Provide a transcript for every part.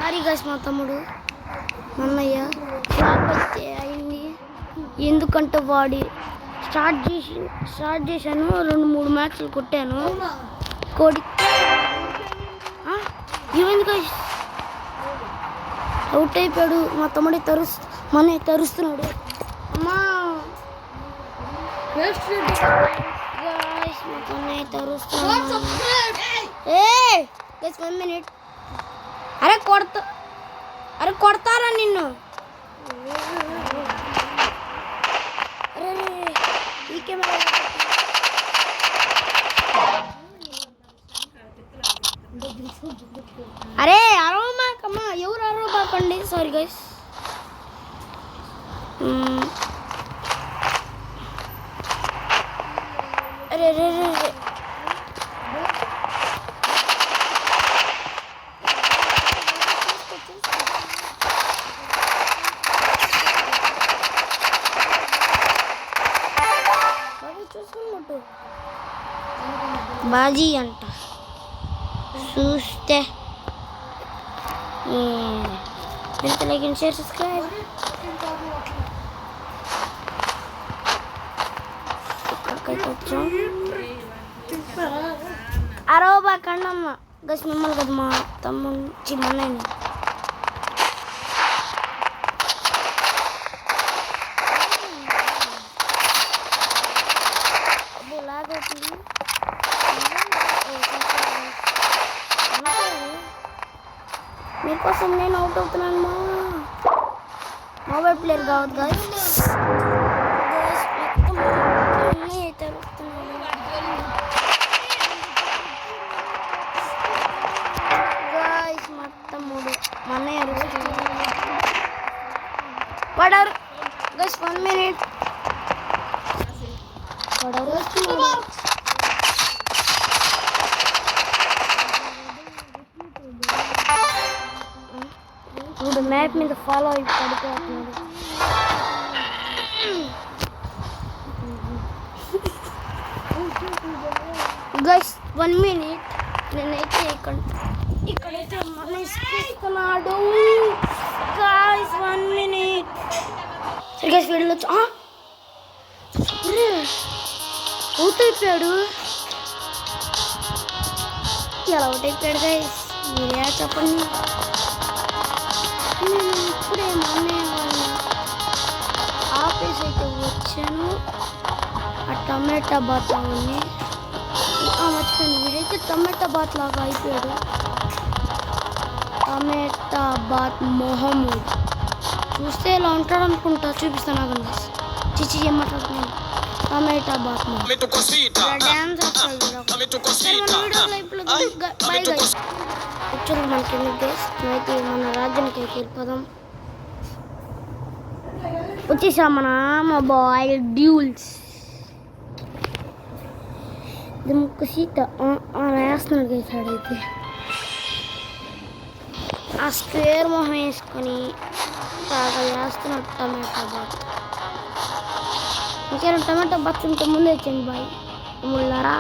Sorry guys మా తమ్ముడు అన్నయ్య ఫ్లాప్ అయితే అయింది. ఎందుకంటే వాడి స్టార్ట్ చేశాను 2-3 మ్యాచ్లు కొట్టాను. కొడితే ఏమైంది గైస్ అవుట్ అయిపోయాడు. మా తమ్ముడే తరుస్తున్నాడు. అమ్మా గైస్ 1 minute. అరే కొడతారా నిన్ను? ఈ కెమెరా అరే అరవమాకమ్మా, ఎవరు అరవబాకండి. Sorry guys. అరే రే రే రే బాజీ అంట చూస్తే లైక్ అండ్ షేర్ సబ్స్క్రైబ్. ఇక్కడికైతే వచ్చాం. అరవబా కండమ్మ గస్ మిమ్మల్ని కదా మా తమ్ముడు చిన్నయ్యని. మీకోసం నేను అవుట్ అవుతున్నాను. మొబైల్ ప్లేయర్ కావద్దు గైస్. మొత్తం 3 మా అన్నయ్య వాడరు గైస్ 1 minute. వాడు మ్యాప్ మీద ఫాలో అయి పడిపోతున్నాడు. Guys 1 minute. నేనైతే ఇక్కడైతే మన ఇస్తున్నాడు గైస్ 1 minute. సరే గైస్ వెళ్ళొచ్చు. అవుట్ అయిపోయాడు. ఎలా అవుట్ అయిపోయాడు గైస్ మీరే చెప్పండి. నేను ఇప్పుడే మా అన్నయ్య వాళ్ళ ఆఫీస్ అయితే వచ్చాను. ఆ టమాటా బాత్ లాగానే మర్చిపోయింది. వీడైతే టమాటా బాత్ లాగా అయిపోయాడు. టమాటా బాత్ మొహమ్మద్ చూస్తే ఇలా ఉంటాడు అనుకుంటా. చూపిస్తాను ఆగండి. చిచ్చి ఏమంటున్నాను. టమాటా బాత్ డ్యాన్స్ యాక్చువల్గా మనకి అయితే మన రాజ్యానికి అయితే వెళ్ళిపోదాం. వచ్చేసాం మన మొబైల్ డ్యూల్స్. ముక్క సీత వేస్తున్నాడు గైసాడు. అయితే ఆ స్క్వేర్ మొహం వేసుకొని బాగా వేస్తున్నాడు టమాటా బాత్. ఇంకేనా టమాటా బాత్ ఉంటే ముందు వచ్చండి బాయ్ ముళ్ళారా.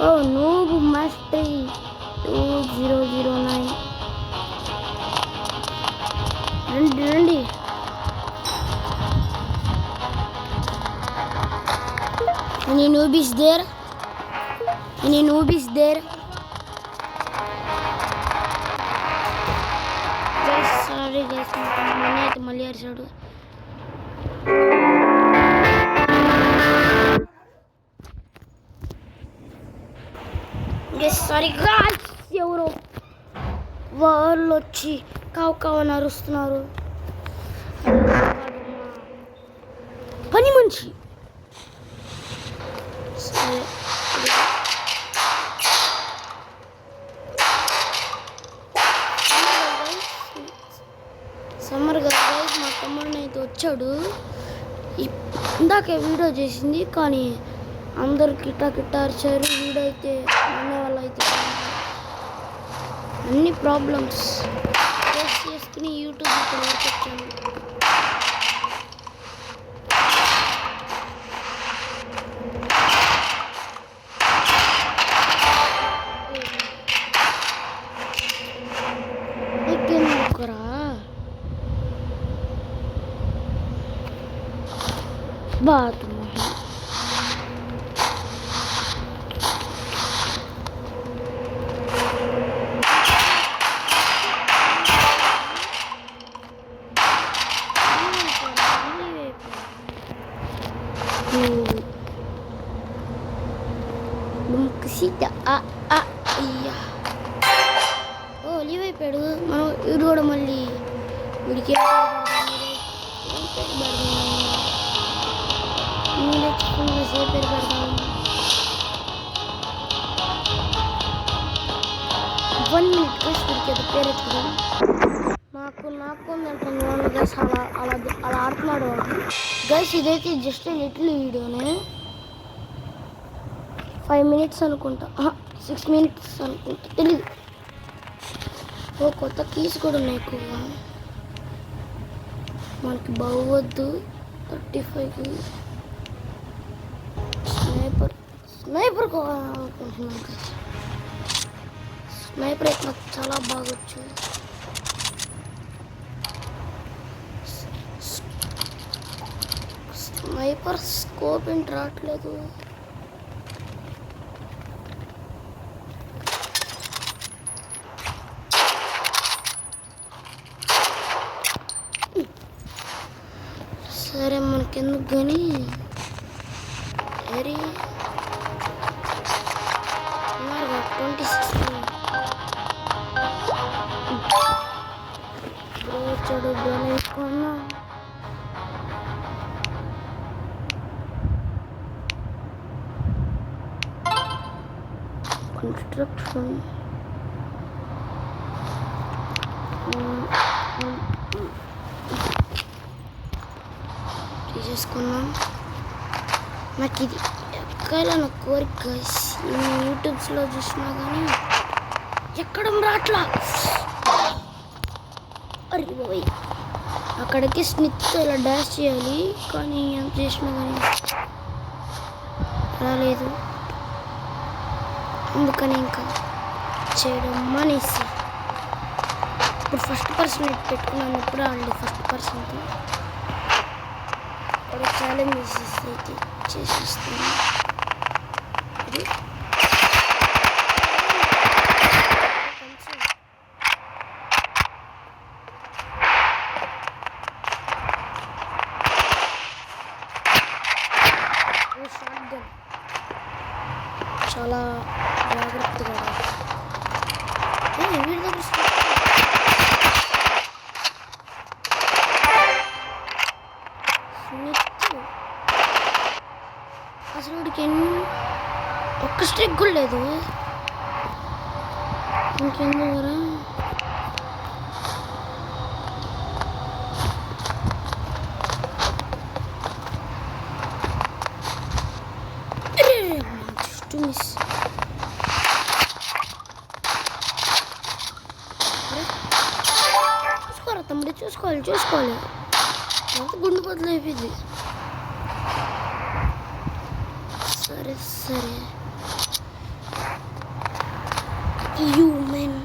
ఓ నూబు మస్ట్రీ 2009 రండి. Any newbies there? Guys, sorry guys, మన అయితే మళ్ళీ అరిచాడు. సారీ గాయ్స్, ఎవరో వాళ్ళు వచ్చి కావని అరుస్తున్నారు. పని మంచి సమ్మర్ కదా గైస్. మా తమ్ముడిని అయితే వచ్చాడు. ఇందాకే వీడియో చేసింది కానీ అందరు కిట్టా అరిచారు. వీడియో అయితే అనే వాళ్ళు అయితే అన్ని ప్రాబ్లమ్స్ ఫేస్ చేసుకుని యూట్యూబ్ ఇక్కడ వరకు వచ్చాను. బాతు sita iya oh live అయిపోయాడు మనం వీడు కూడా మళ్ళీ వీడికి పెడదాం 1 minute గైస్ వీడికి అది పేరు ఎత్తుకుదాం నాకు అంటాను గైస్ అలా ఆడుతున్నాడు గైస్ ఇదైతే జస్ట్ లిటిల్ వీడియోనే 5 minutes అనుకుంటా 6 minutes అనుకుంటా తెలీదు ఓ కొత్త కీస్ కూడా ఉన్నాయి ఎక్కువగా మనకి బాగోద్దు 35కి స్నైపర్ అనుకుంటున్నాను స్నైపర్ అయితే నాకు చాలా బాగొచ్చు స్నైపర్ స్కోప్ ఏంటి రావట్లేదు సరే మనకెందుకు కానీ వెరీ 26 చెడు కొన్నా కన్స్ట్రక్షన్ తీసేసుకున్నాం నాకు ఇది ఎక్కాలని కోరిక నేను యూట్యూబ్స్లో చూసినా కానీ ఎక్కడం రాట్లా అరే బాయ్ అక్కడికి స్మిత్తో ఇలా డాష్ చేయాలి కానీ ఎంత చేసినా కానీ రాలేదు అందుకని ఇంకా చేయడం మానేసి ఇప్పుడు ఫస్ట్ పర్సన్ పెట్టుకున్నాను ఎప్పుడు ఆడలేదు ఫస్ట్ పర్సన్తో ఇప్పుడు ఛాలెంజ్ అయితే చేసేస్తాను చాలా జాగ్రత్తగా వీడి దగ్గర అసలు వీడికి ఒక్క స్ట్రిక్ కూడా లేదు ఇంకెందువరా మిస్ చూసుకోరా తమ్ముడు చూసుకోవాలి ఎంత గుండు బదులు అయిపోయింది సరే హ్యూమన్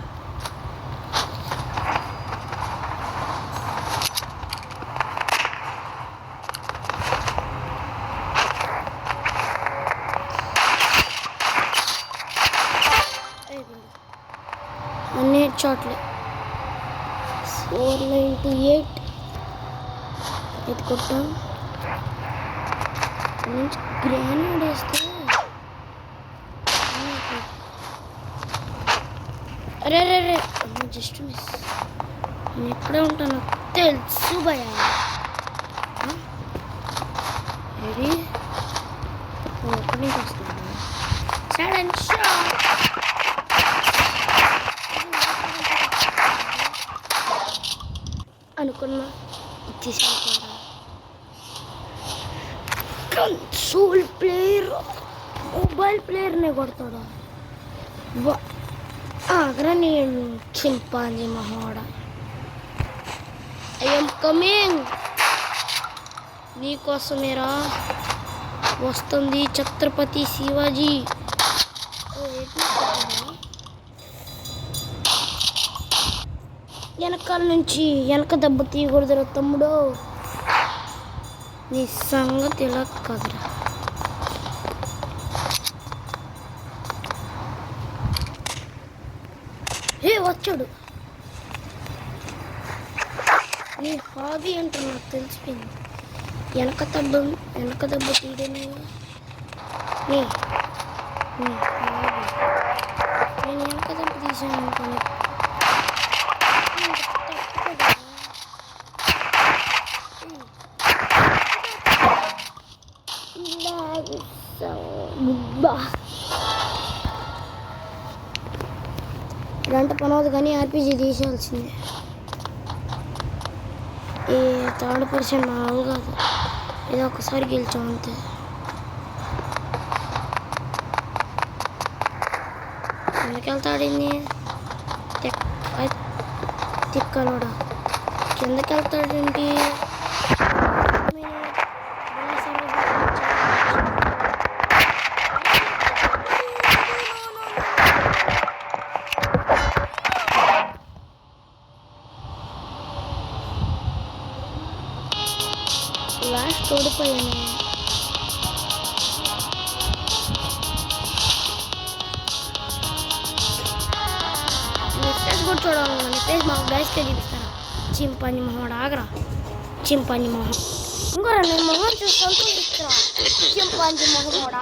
అన్ని చోట్ల 498 ఇది కొట్టాం నుంచి గ్రానైడ్ వేస్తే అరే జస్ట్ మిస్ నేను ఎక్కడే ఉంటాను తెలుసు భయ రెడీ ఎక్కడి నుంచి వస్తున్నాను సడన్ షాట్ అనుకున్నా ఇచ్చేసాను కన్సోల్ ప్లేయర్ మొబైల్ ప్లేయర్నే కొడతాడా ఆగ్రా నేను చింపాంజీ మహోడ ఐఎమ్ కమింగ్ నీకోసమేరా వస్తుంది ఛత్రపతి శివాజీ వెనకాల నుంచి వెనక దెబ్బ తీయకూడదురా తమ్ముడు నీ సంగతి ఇలా కదరా. ఏ వచ్చాడు. నీ హాబీ ఏంటో నాకు తెలిసిపోయింది. వెనక దెబ్బ తీయడమే నీ హాబీ. నేను వెనక దెబ్బ తీసాను అనుకోని గంట పని అవుతుంది కానీ ఆర్పీజీ తీసేయాల్సిందే. ఈ థర్డ్ పర్సన్ మామూలు కాదు, ఇది ఒకసారి గెలిచాం అంతే. కిందకెళ్తాడింది తిక్కలోడా. కిందకెళ్తాడేంటి? లాస్ట్ ఓడిపోయాను. మెసేజ్ కూడా చూడాలి. మెసేజ్ మా గైస్కే చూపిస్తారా? చింపాంజీ మొహం ఆగరా. చింపాంజీ మొహం ఇంకో నేను మొహం చూసుకుంటూ ఇస్తారా? చింపాంజీ మొహం కూడా